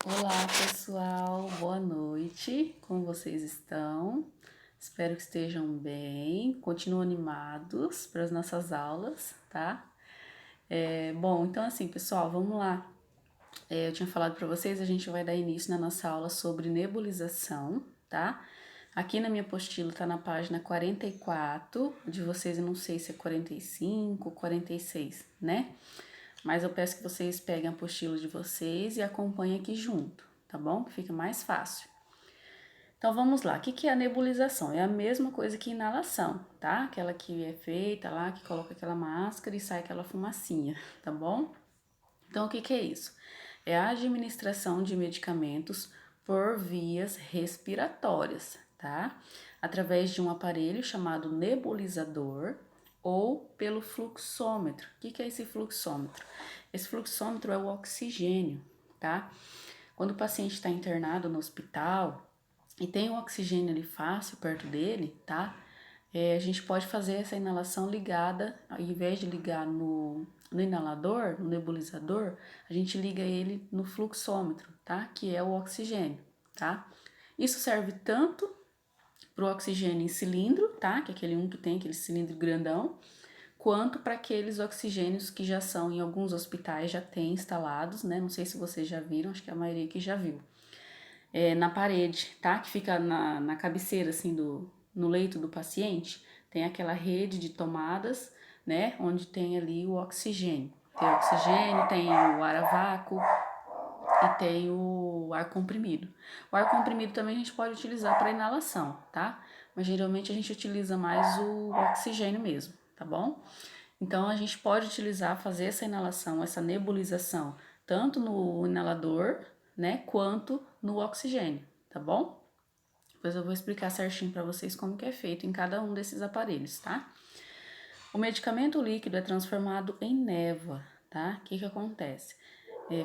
Olá pessoal, boa noite, como vocês estão? Espero que estejam bem, continuem animados para as nossas aulas, tá? Bom, então assim pessoal, vamos lá. Eu tinha falado para vocês, a gente vai dar início na nossa aula sobre nebulização, tá? Aqui na minha apostila tá na página 44, de vocês eu não sei se é 45, 46, né? Mas eu peço que vocês peguem a apostila de vocês e acompanhem aqui junto, tá bom? Que fica mais fácil. Então vamos lá, o que é a nebulização? É a mesma coisa que inalação, tá? Aquela que é feita lá, que coloca aquela máscara e sai aquela fumacinha, tá bom? Então o que é isso? É a administração de medicamentos por vias respiratórias, tá? Através de um aparelho chamado nebulizador ou pelo fluxômetro. O que é esse fluxômetro? Esse fluxômetro é o oxigênio, tá? Quando o paciente está internado no hospital e tem um oxigênio ali fácil perto dele, tá? A gente pode fazer essa inalação ligada, ao invés de ligar no inalador, no nebulizador, a gente liga ele no fluxômetro, tá? Que é o oxigênio, tá? Isso serve tanto para o oxigênio em cilindro, tá? Que é aquele um que tem aquele cilindro grandão, quanto para aqueles oxigênios que já são em alguns hospitais já tem instalados, né? Não sei se vocês já viram, acho que a maioria aqui já viu. Na parede, tá? Que fica na cabeceira, assim, no leito do paciente, tem aquela rede de tomadas, né? Onde tem ali o oxigênio. Tem oxigênio, tem o ar a vácuo e tem o ar comprimido. O ar comprimido também a gente pode utilizar para inalação, tá? Mas geralmente a gente utiliza mais o oxigênio mesmo, tá bom? Então a gente pode utilizar, fazer essa inalação, essa nebulização, tanto no inalador, né, quanto no oxigênio, tá bom? Depois eu vou explicar certinho para vocês como que é feito em cada um desses aparelhos, tá? O medicamento líquido é transformado em névoa, tá? O que acontece?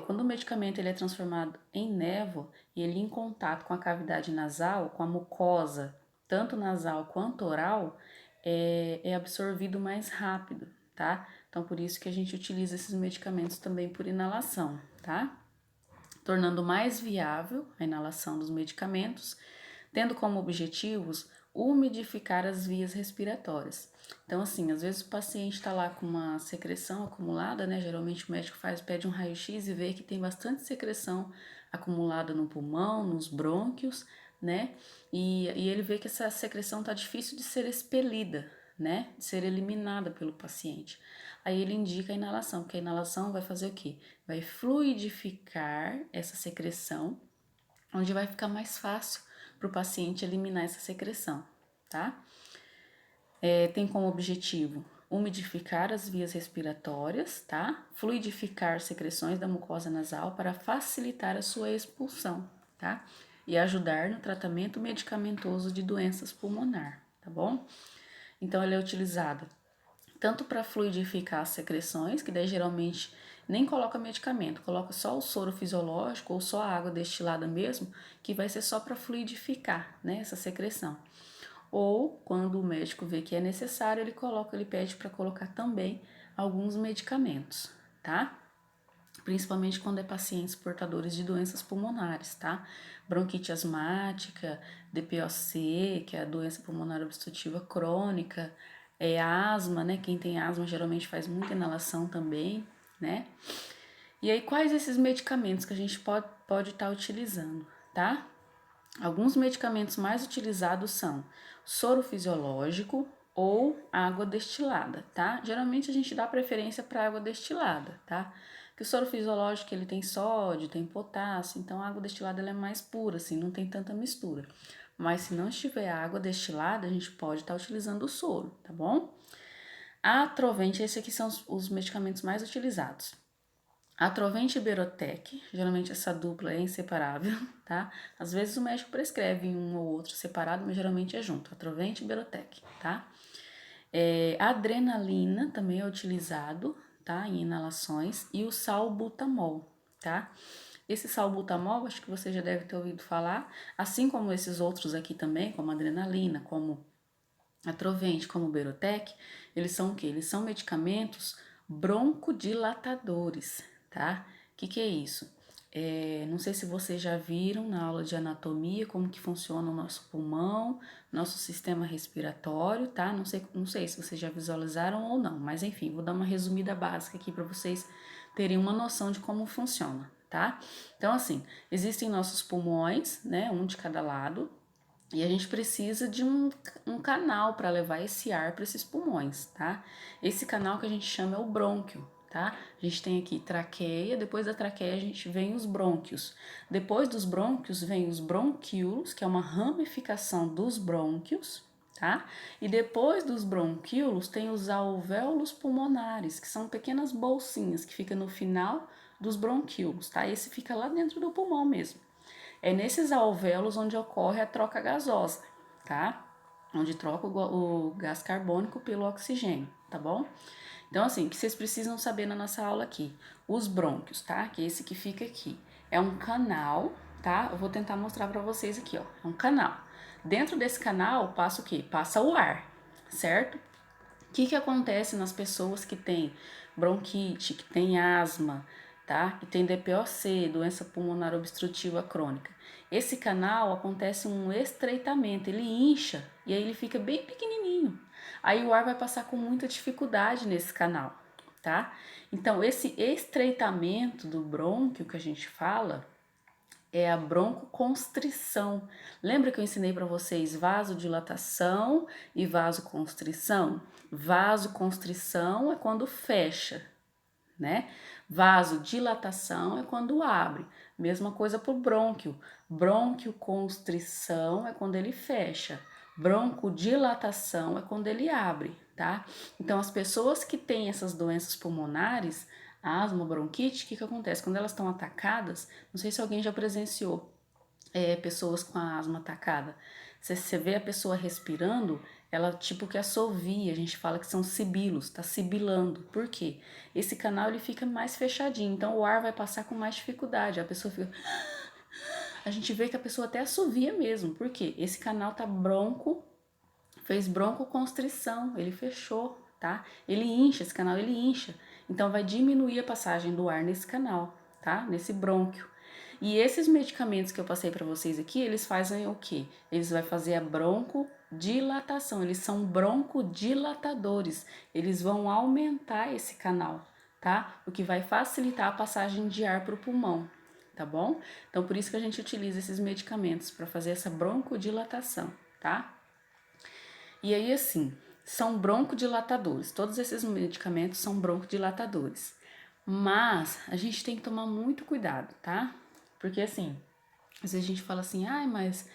Quando o medicamento ele é transformado em névoa e ele em contato com a cavidade nasal, com a mucosa, tanto nasal quanto oral, é absorvido mais rápido, tá? Então, por isso que a gente utiliza esses medicamentos também por inalação, tá? Tornando mais viável a inalação dos medicamentos, tendo como objetivos umidificar as vias respiratórias. Então, assim, às vezes o paciente está lá com uma secreção acumulada, né? Geralmente o médico pede um raio-x e vê que tem bastante secreção acumulada no pulmão, nos brônquios, né? E ele vê que essa secreção está difícil de ser expelida, né? De ser eliminada pelo paciente. Aí ele indica a inalação, porque a inalação vai fazer o quê? Vai fluidificar essa secreção, onde vai ficar mais fácil para o paciente eliminar essa secreção, tá? Tem como objetivo umidificar as vias respiratórias, tá? Fluidificar secreções da mucosa nasal para facilitar a sua expulsão, tá? E ajudar no tratamento medicamentoso de doenças pulmonar, tá bom? Então, ele é utilizado tanto para fluidificar as secreções, que daí geralmente nem coloca medicamento, coloca só o soro fisiológico ou só a água destilada mesmo, que vai ser só para fluidificar, né, essa secreção. Ou quando o médico vê que é necessário, ele pede para colocar também alguns medicamentos, tá? Principalmente quando é pacientes portadores de doenças pulmonares, tá? Bronquite asmática, DPOC, que é a doença pulmonar obstrutiva crônica, asma, né? Quem tem asma geralmente faz muita inalação também, né? E aí, quais esses medicamentos que a gente pode estar utilizando, tá? Alguns medicamentos mais utilizados são soro fisiológico ou água destilada, tá? Geralmente a gente dá preferência para água destilada, tá? Porque o soro fisiológico ele tem sódio, tem potássio, então a água destilada ela é mais pura, assim, não tem tanta mistura. Mas se não estiver água destilada, a gente pode estar utilizando o soro, tá bom? Atrovente, esses aqui são os medicamentos mais utilizados. Atrovente e Berotec, geralmente essa dupla é inseparável, tá? Às vezes o médico prescreve um ou outro separado, mas geralmente é junto, Atrovente e Berotec, tá? Adrenalina também é utilizado, tá? Em inalações, e o salbutamol, tá? Esse salbutamol, acho que você já deve ter ouvido falar, assim como esses outros aqui também, como adrenalina, como Atrovente, como Berotec, eles são o quê? Eles são medicamentos broncodilatadores, tá? O que é isso? Não sei se vocês já viram na aula de anatomia como que funciona o nosso pulmão, nosso sistema respiratório, tá? Não sei se vocês já visualizaram ou não, mas enfim, vou dar uma resumida básica aqui para vocês terem uma noção de como funciona, tá? Então, assim, existem nossos pulmões, né? Um de cada lado, e a gente precisa de um canal para levar esse ar para esses pulmões, tá? Esse canal que a gente chama é o brônquio, tá? A gente tem aqui traqueia, depois da traqueia a gente vem os brônquios. Depois dos brônquios vem os bronquíolos, que é uma ramificação dos brônquios, tá? E depois dos bronquíolos tem os alvéolos pulmonares, que são pequenas bolsinhas que ficam no final dos bronquíolos, tá? Esse fica lá dentro do pulmão mesmo. É nesses alvéolos onde ocorre a troca gasosa, tá? Onde troca o gás carbônico pelo oxigênio, tá bom? Então, assim, o que vocês precisam saber na nossa aula aqui? Os brônquios, tá? Que é esse que fica aqui. É um canal, tá? Eu vou tentar mostrar pra vocês aqui, ó. É um canal. Dentro desse canal passa o quê? Passa o ar, certo? O que acontece nas pessoas que têm bronquite, que têm asma, tá? Que tem DPOC, doença pulmonar obstrutiva crônica? Esse canal acontece um estreitamento, ele incha e aí ele fica bem pequenininho. Aí o ar vai passar com muita dificuldade nesse canal, tá? Então esse estreitamento do brônquio que a gente fala é a broncoconstrição. Lembra que eu ensinei para vocês vasodilatação e vasoconstrição? Vasoconstrição é quando fecha, né? Vasodilatação é quando abre. Mesma coisa para o brônquio. Bronquioconstrição é quando ele fecha. Broncodilatação é quando ele abre, tá? Então, as pessoas que têm essas doenças pulmonares, asma, bronquite, o que acontece? Quando elas estão atacadas, não sei se alguém já presenciou pessoas com a asma atacada. Você vê a pessoa respirando, ela tipo que assovia, a gente fala que são sibilos, tá sibilando. Por quê? Esse canal ele fica mais fechadinho, então o ar vai passar com mais dificuldade, a pessoa fica... A gente vê que a pessoa até assovia mesmo, por quê? Esse canal tá fez broncoconstrição, ele fechou, tá? Ele incha, esse canal ele incha, então vai diminuir a passagem do ar nesse canal, tá? Nesse brônquio. E esses medicamentos que eu passei para vocês aqui, eles fazem o quê? Eles vão fazer a broncodilatação, eles são broncodilatadores, eles vão aumentar esse canal, tá? O que vai facilitar a passagem de ar para o pulmão, tá bom? Então, por isso que a gente utiliza esses medicamentos para fazer essa broncodilatação, tá? E aí, assim, são broncodilatadores. Todos esses medicamentos são broncodilatadores. Mas a gente tem que tomar muito cuidado, tá? Porque, assim, às vezes a gente fala assim, ai, mas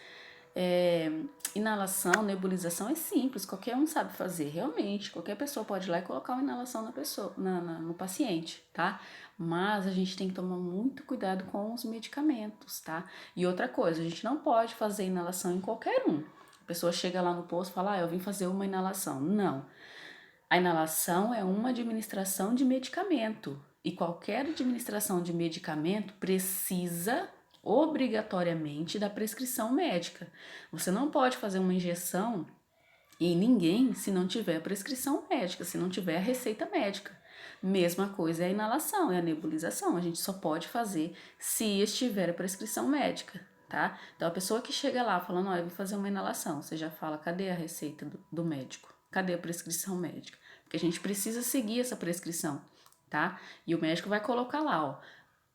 inalação, nebulização é simples, qualquer um sabe fazer. Realmente, qualquer pessoa pode ir lá e colocar uma inalação na pessoa, no paciente, tá? Mas a gente tem que tomar muito cuidado com os medicamentos, tá? E outra coisa, a gente não pode fazer inalação em qualquer um. A pessoa chega lá no posto e fala, eu vim fazer uma inalação. Não. A inalação é uma administração de medicamento. E qualquer administração de medicamento precisa obrigatoriamente da prescrição médica. Você não pode fazer uma injeção em ninguém se não tiver prescrição médica, se não tiver receita médica. Mesma coisa é a inalação, é a nebulização. A gente só pode fazer se estiver a prescrição médica, tá? Então a pessoa que chega lá falando, eu vou fazer uma inalação, você já fala, cadê a receita do médico? Cadê a prescrição médica? Porque a gente precisa seguir essa prescrição, tá? E o médico vai colocar lá, ó,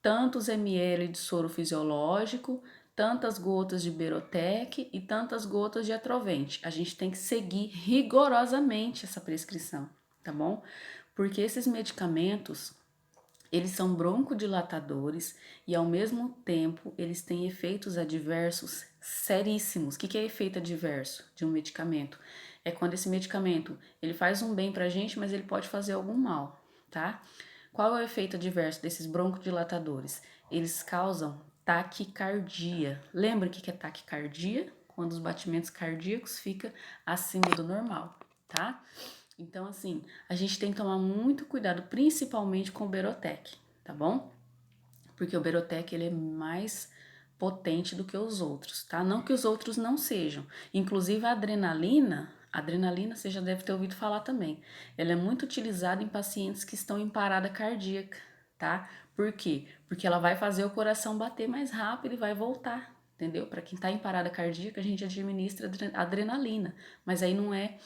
tantos ml de soro fisiológico, tantas gotas de Berotec e tantas gotas de Atrovente. A gente tem que seguir rigorosamente essa prescrição, tá bom? Porque esses medicamentos, eles são broncodilatadores e ao mesmo tempo eles têm efeitos adversos seríssimos. O que é efeito adverso de um medicamento? É quando esse medicamento ele faz um bem pra gente, mas ele pode fazer algum mal, tá? Qual é o efeito adverso desses broncodilatadores? Eles causam taquicardia. Lembra o que é taquicardia? Quando os batimentos cardíacos ficam acima do normal, tá? Então, assim, a gente tem que tomar muito cuidado, principalmente com o Berotec, tá bom? Porque o Berotec, ele é mais potente do que os outros, tá? Não que os outros não sejam. Inclusive a adrenalina você já deve ter ouvido falar também. Ela é muito utilizada em pacientes que estão em parada cardíaca, tá? Por quê? Porque ela vai fazer o coração bater mais rápido e vai voltar, entendeu? Para quem tá em parada cardíaca, a gente administra adrenalina, mas aí não é,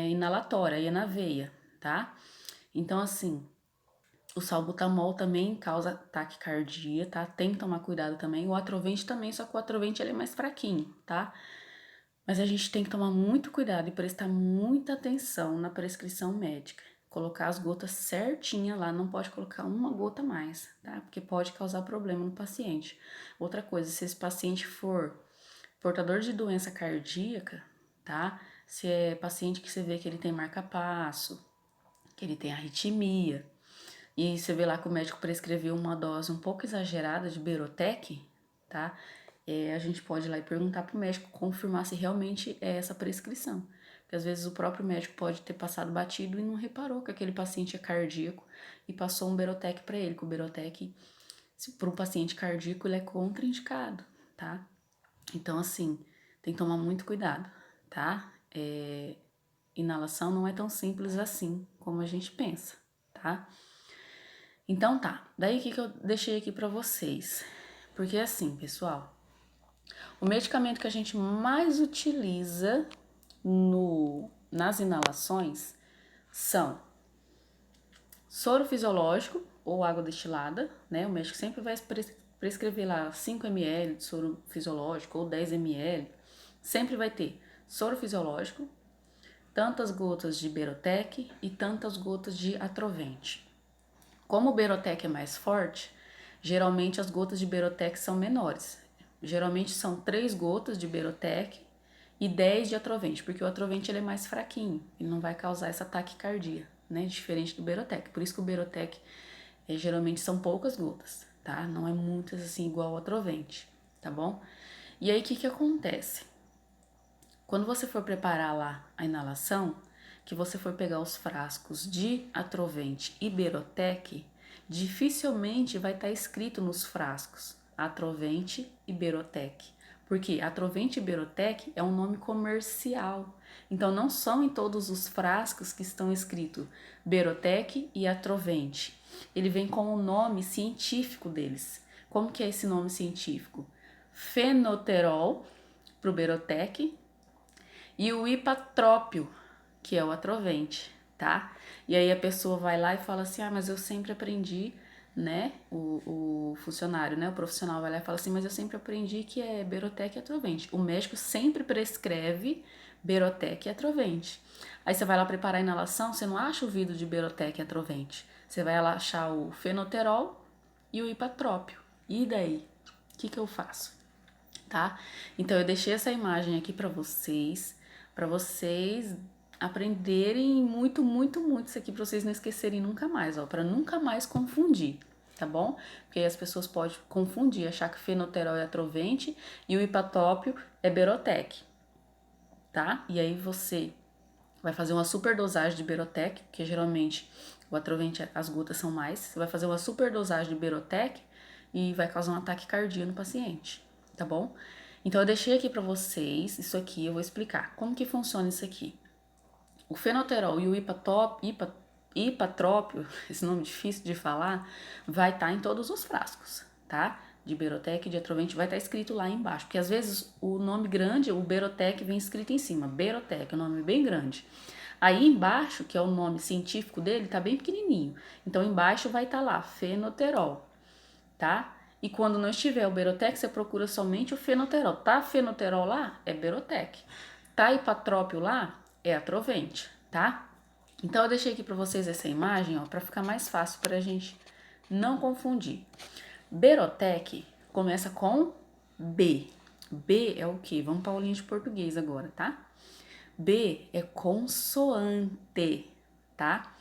inalatória, aí é na veia, tá? Então, assim, o salbutamol também causa taquicardia, tá? Tem que tomar cuidado também. O atrovente também, só que o atrovente ele é mais fraquinho, tá? Mas a gente tem que tomar muito cuidado e prestar muita atenção na prescrição médica. Colocar as gotas certinha lá, não pode colocar uma gota a mais, tá? Porque pode causar problema no paciente. Outra coisa, se esse paciente for portador de doença cardíaca, tá? Se é paciente que você vê que ele tem marca-passo, que ele tem arritmia, e você vê lá que o médico prescreveu uma dose um pouco exagerada de Berotec, tá? A gente pode ir lá e perguntar pro médico, confirmar se realmente é essa prescrição. Porque às vezes o próprio médico pode ter passado batido e não reparou que aquele paciente é cardíaco e passou um Berotec para ele, que o Berotec, para um paciente cardíaco, ele é contraindicado, tá? Então, assim, tem que tomar muito cuidado, tá? Inalação não é tão simples assim como a gente pensa, tá? Então tá, daí o que eu deixei aqui pra vocês? Porque assim, pessoal, o medicamento que a gente mais utiliza nas inalações são soro fisiológico ou água destilada, né? O médico sempre vai prescrever lá 5 ml de soro fisiológico ou 10 ml. Sempre vai ter soro fisiológico, tantas gotas de Berotec e tantas gotas de Atrovente. Como o Berotec é mais forte, geralmente as gotas de Berotec são menores. Geralmente são 3 gotas de Berotec e 10 de Atrovente, porque o Atrovente ele é mais fraquinho, ele não vai causar essa taquicardia, né? Diferente do Berotec. Por isso que o Berotec geralmente são poucas gotas, tá? Não é muitas assim igual o Atrovente, tá bom? E aí o que acontece? Quando você for preparar lá a inalação, que você for pegar os frascos de Atrovente e Berotec, dificilmente vai estar escrito nos frascos Atrovente e Berotec. Porque Atrovente e Berotec é um nome comercial. Então não são em todos os frascos que estão escrito Berotec e Atrovente. Ele vem com o nome científico deles. Como que é esse nome científico? Fenoterol para o Berotec e o hipatrópio, que é o Atrovente, tá? E aí a pessoa vai lá e fala assim, mas eu sempre aprendi, né, o funcionário, né, o profissional vai lá e fala assim, mas eu sempre aprendi que é Berotec e Atrovente. O médico sempre prescreve Berotec e Atrovente. Aí você vai lá preparar a inalação, você não acha o vidro de Berotec e Atrovente. Você vai lá achar o fenoterol e o hipatrópio. E daí? O que eu faço? Tá? Então eu deixei essa imagem aqui para vocês aprenderem muito, muito, muito isso aqui para vocês não esquecerem nunca mais, ó, para nunca mais confundir, tá bom? Porque aí as pessoas podem confundir, achar que fenoterol é Atrovente e o hipatópio é Berotec, tá? E aí você vai fazer uma superdosagem de Berotec, que geralmente o Atrovente as gotas são mais, você vai fazer uma superdosagem de Berotec e vai causar um ataque cardíaco no paciente, tá bom? Então eu deixei aqui para vocês, isso aqui eu vou explicar como que funciona isso aqui. O fenoterol e o hipatrópio, esse nome difícil de falar, vai estar em todos os frascos, tá? De Berotec e de Atrovente vai estar escrito lá embaixo, porque às vezes o nome grande, o Berotec, vem escrito em cima, Berotec, é um nome bem grande. Aí embaixo, que é o nome científico dele, tá bem pequenininho. Então embaixo vai estar lá, fenoterol, tá? E quando não estiver o Berotec, você procura somente o fenoterol. Tá fenoterol lá? É Berotec. Tá hipatrópio lá? É Atrovente, tá? Então eu deixei aqui para vocês essa imagem, ó, para ficar mais fácil para a gente não confundir. Berotec começa com B. B é o quê? Vamos para a aulinha de português agora, tá? B é consoante, tá?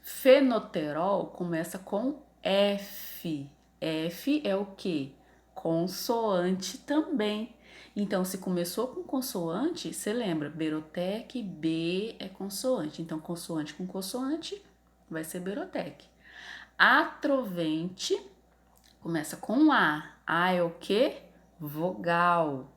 Fenoterol começa com F. F é o quê? Consoante também. Então, se começou com consoante, você lembra, Berotec, B é consoante. Então, consoante com consoante vai ser Berotec. Atrovente começa com A. A é o quê? Vogal.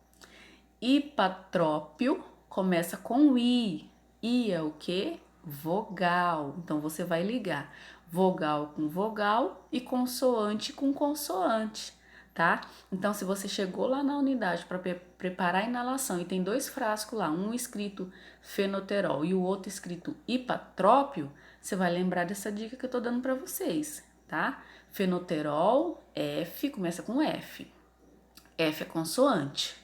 Hipatrópio começa com I. I é o quê? Vogal. Então, você vai ligar vogal com vogal e consoante com consoante, tá? Então, se você chegou lá na unidade para preparar a inalação e tem dois frascos lá, um escrito fenoterol e o outro escrito hipatrópio, você vai lembrar dessa dica que eu tô dando para vocês, tá? Fenoterol, F, começa com F. F é consoante.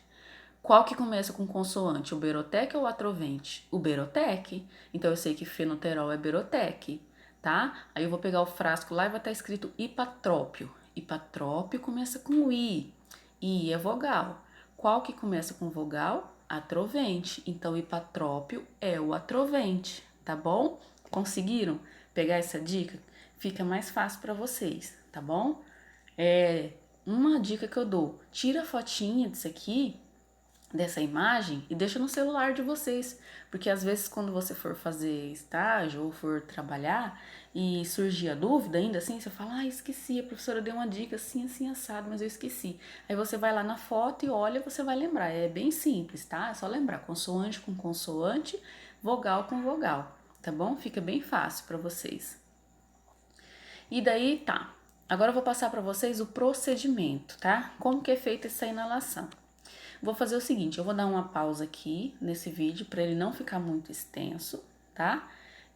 Qual que começa com consoante? O Berotec ou o Atrovente? O Berotec. Então eu sei que fenoterol é Berotec, tá? Aí eu vou pegar o frasco lá e vai estar escrito hipatrópio. Hipatrópio começa com I. I é vogal. Qual que começa com vogal? Atrovente. Então hipatrópio é o atrovente, tá bom? Conseguiram pegar essa dica? Fica mais fácil para vocês, tá bom? Uma dica que eu dou: tira a fotinha disso aqui, dessa imagem, e deixa no celular de vocês, porque às vezes quando você for fazer estágio ou for trabalhar e surgir a dúvida ainda assim, você fala, ah, esqueci, a professora deu uma dica assim, assim, assado, mas eu esqueci. Aí você vai lá na foto e olha, você vai lembrar, é bem simples, tá? É só lembrar, consoante com consoante, vogal com vogal, tá bom? Fica bem fácil para vocês. E daí, tá, agora eu vou passar para vocês o procedimento, tá? Como que é feita essa inalação. Vou fazer o seguinte, eu vou dar uma pausa aqui nesse vídeo para ele não ficar muito extenso, tá?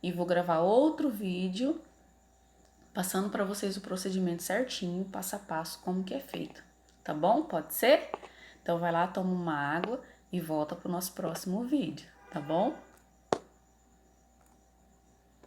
E vou gravar outro vídeo passando para vocês o procedimento certinho, passo a passo, como que é feito, tá bom? Pode ser? Então vai lá, toma uma água e volta pro nosso próximo vídeo, tá bom?